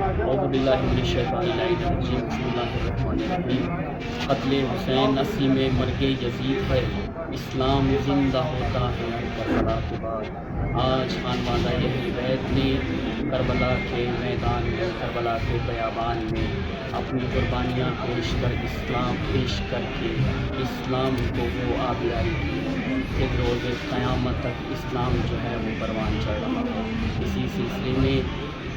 اعوذ باللہ من الشیطان الرجیم بسم اللہ الرحمن الرحیم قتل حسین نسیم مرگ یزید پر اسلام زندہ ہوتا ہے کربلا کے بعد۔ آج خانوادہ اہل بیت نے کربلا کے میدان میں، کربلا کے بیابان میں اپنی قربانیاں پیش کر کے اسلام کو وہ آبیاری کی کہ روز قیامت تک اسلام جو ہے وہ پروان چڑھ رہا ہے۔ اسی سلسلے میں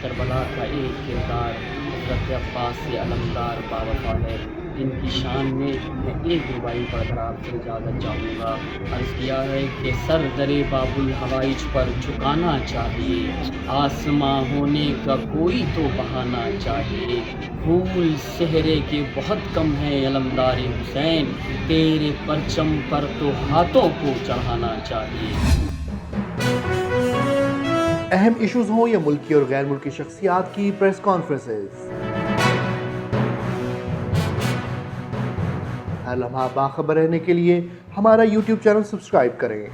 کربلا کا ایک کردار حضرت عباس علمدار باوفا ہے، جن کی شان میں ایک ربائی پڑھ کر آپ سے اجازت چاہوں گا۔ عرض کیا ہے کہ سر درے باب الحوائج پر جھکانا چاہیے، آسماں ہونے کا کوئی تو بہانا چاہیے، پھول صحرے کے بہت کم ہیں علمدار حسین، تیرے پرچم پر تو ہاتھوں کو چڑھانا چاہیے۔ اہم ایشوز ہوں یا ملکی اور غیر ملکی شخصیات کی پریس کانفرنسز، ہر لمحہ باخبر رہنے کے لیے ہمارا یوٹیوب چینل سبسکرائب کریں۔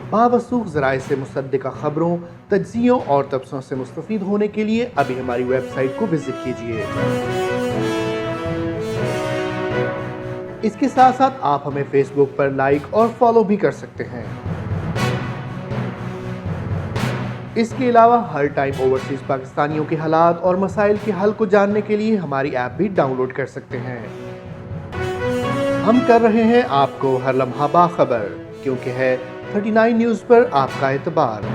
باوثوق ذرائع سے مصدقہ خبروں، تجزیوں اور تبصروں سے مستفید ہونے کے لیے ابھی ہماری ویب سائٹ کو وزٹ کیجیے۔ اس کے ساتھ ساتھ آپ ہمیں فیس بک پر لائک اور فالو بھی کر سکتے ہیں۔ اس کے علاوہ ہر ٹائم اوورسیز پاکستانیوں کے حالات اور مسائل کے حل کو جاننے کے لیے ہماری ایپ بھی ڈاؤن لوڈ کر سکتے ہیں۔ ہم کر رہے ہیں آپ کو ہر لمحہ باخبر، کیونکہ ہے 39 نیوز پر آپ کا اعتبار۔